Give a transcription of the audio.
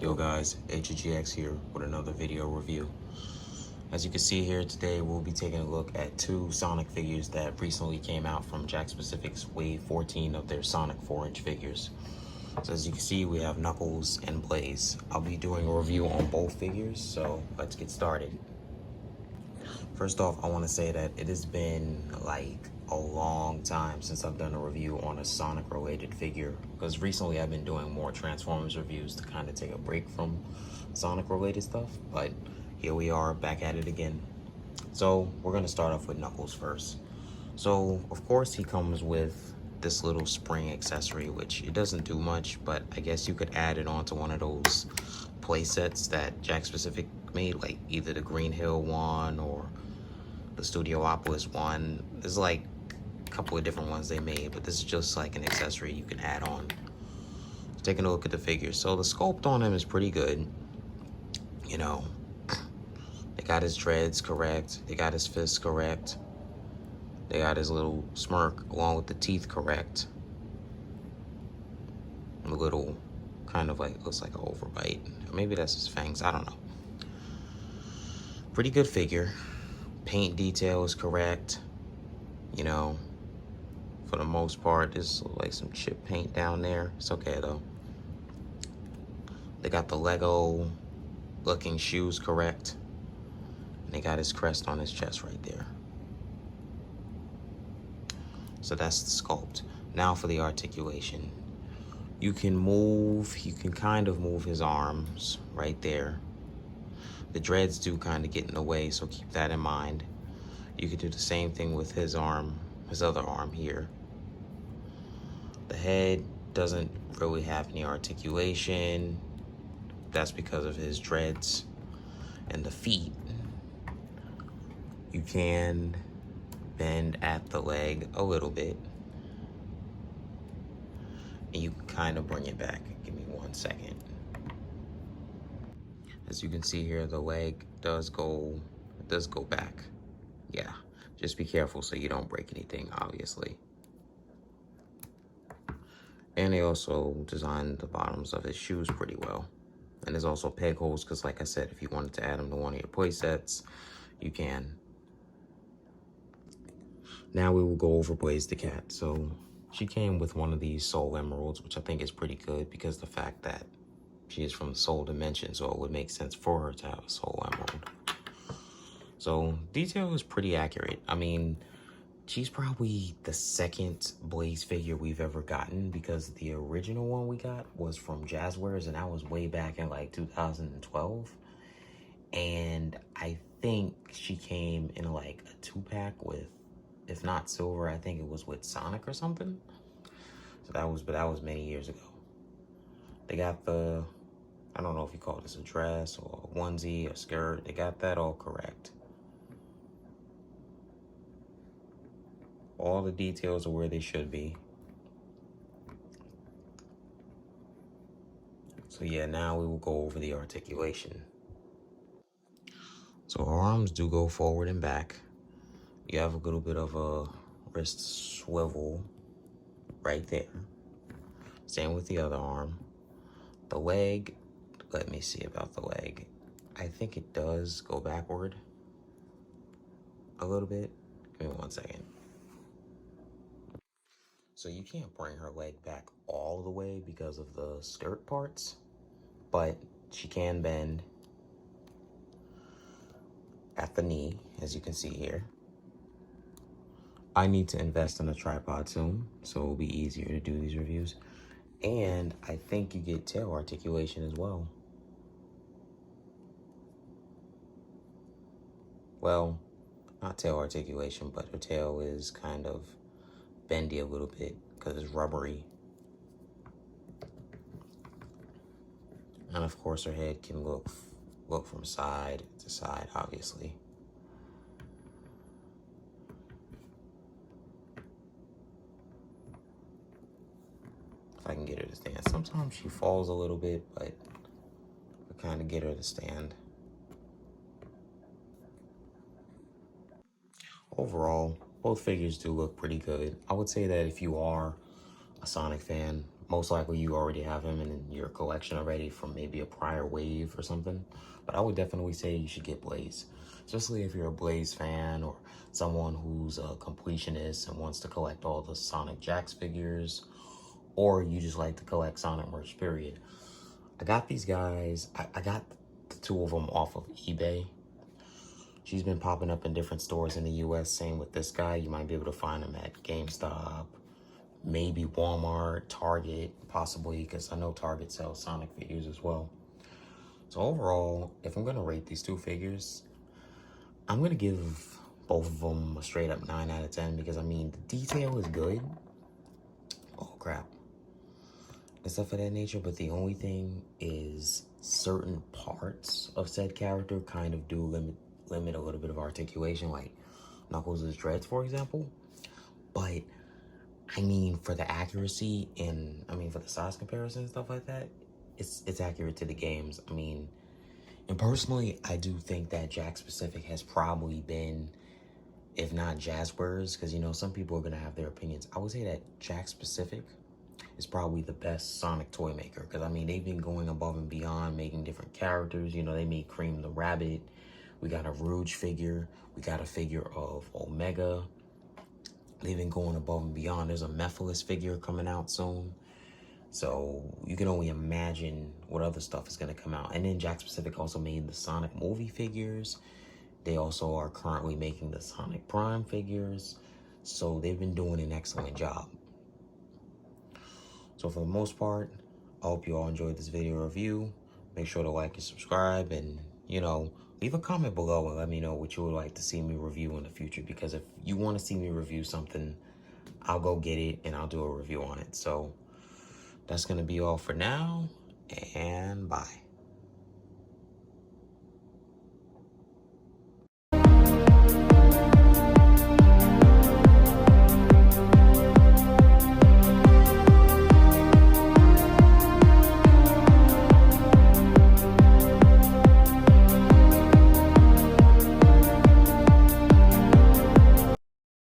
Yo guys, Jakks here with another video review. As you can see here today, we'll be taking a look at two Sonic figures that recently came out from Jakks Pacific's Wave 14 of their Sonic 4-inch figures. So as you can see, we have Knuckles and Blaze. I'll be doing a review on both figures, so let's get started. First off, I want to say that it has been like a long time since I've done a review on a Sonic related figure, because recently I've been doing more Transformers reviews to kind of take a break from Sonic related stuff, but here we are back at it again. So we're going to start off with Knuckles first. So of course he comes with this little spring accessory, which it doesn't do much, but I guess you could add it onto one of those play sets that Jakks Pacific made, like either the Green Hill one or the Studiopolis one. There's like a couple of different ones they made, but this is just like an accessory you can add on. Taking a look at the figures. So the sculpt on him is pretty good. You know, they got his dreads correct. They got his fists correct. They got his little smirk along with the teeth correct. A little kind of like, looks like an overbite. Maybe that's his fangs, I don't know. Pretty good figure. Paint detail is correct. You know, for the most part, there's like some chip paint down there. It's okay though. They got the Lego looking shoes correct. And they got his crest on his chest right there. So that's the sculpt. Now for the articulation. You can kind of move his arms right there. The dreads do kind of get in the way, so keep that in mind. You could do the same thing with his arm, his other arm here. The head doesn't really have any articulation. That's because of his dreads. And the feet, you can bend at the leg a little bit. And you can kind of bring it back. Give me 1 second. As you can see here, the leg does go back. Yeah, just be careful so you don't break anything, obviously. And they also designed the bottoms of his shoes pretty well. And there's also peg holes, because like I said, if you wanted to add them to one of your play sets, you can. Now we will go over Blaze the cat. So she came with one of these soul emeralds, which I think is pretty good because the fact that she is from the soul dimension, so it would make sense for her to have a soul emerald. So detail is pretty accurate. I mean, she's probably the second Blaze figure we've ever gotten, because the original one we got was from Jazzwares, and that was way back in like 2012. And I think she came in like a 2-pack with, if not silver, I think it was with Sonic or something. So that was many years ago. They got the, I don't know if you call this a dress or a onesie or skirt. They got that all correct. All the details are where they should be. So yeah, now we will go over the articulation. So her arms do go forward and back. You have a little bit of a wrist swivel right there. Same with the other arm. The leg, let me see about the leg. I think it does go backward a little bit. Give me 1 second. So you can't bring her leg back all the way because of the skirt parts, but she can bend at the knee, as you can see here. I need to invest in a tripod soon, so it'll be easier to do these reviews. And I think you get tail articulation as well. Well, not tail articulation, but her tail is kind of bendy a little bit because it's rubbery. And of course her head can look from side to side, obviously. If I can get her to stand. Sometimes she falls a little bit, but I kind of get her to stand. Overall, both figures do look pretty good. I would say that if you are a Sonic fan, most likely you already have him in your collection already from maybe a prior wave or something. But I would definitely say you should get Blaze, especially if you're a Blaze fan or someone who's a completionist and wants to collect all the Sonic Jakks figures, or you just like to collect Sonic merch, period. I got these guys, I got the two of them off of eBay. She's been popping up in different stores in the US. Same with this guy. You might be able to find him at GameStop, maybe Walmart, Target, possibly, because I know Target sells Sonic figures as well. So overall, if I'm gonna rate these two figures, I'm gonna give both of them a straight up 9 out of 10 because I mean, the detail is good. Oh crap. And stuff of that nature, but the only thing is certain parts of said character kind of do limit a little bit of articulation, like Knuckles' dreads, for example. But I mean, for the accuracy and I mean for the size comparison and stuff like that, it's accurate to the games. I mean, and personally, I do think that Jakks Specific has probably been, if not Jazzwares, because you know some people are gonna have their opinions. I would say that Jakks Specific is probably the best Sonic toy maker, because I mean they've been going above and beyond making different characters. You know, they made Cream the Rabbit. We got a Rouge figure. We got a figure of Omega. They've been going above and beyond. There's a Mephiles figure coming out soon. So you can only imagine what other stuff is going to come out. And then Jakks Pacific also made the Sonic movie figures. They also are currently making the Sonic Prime figures. So they've been doing an excellent job. So for the most part, I hope you all enjoyed this video review. Make sure to like and subscribe, and you know, leave a comment below and let me know what you would like to see me review in the future, because if you want to see me review something, I'll go get it and I'll do a review on it. So that's going to be all for now, and bye.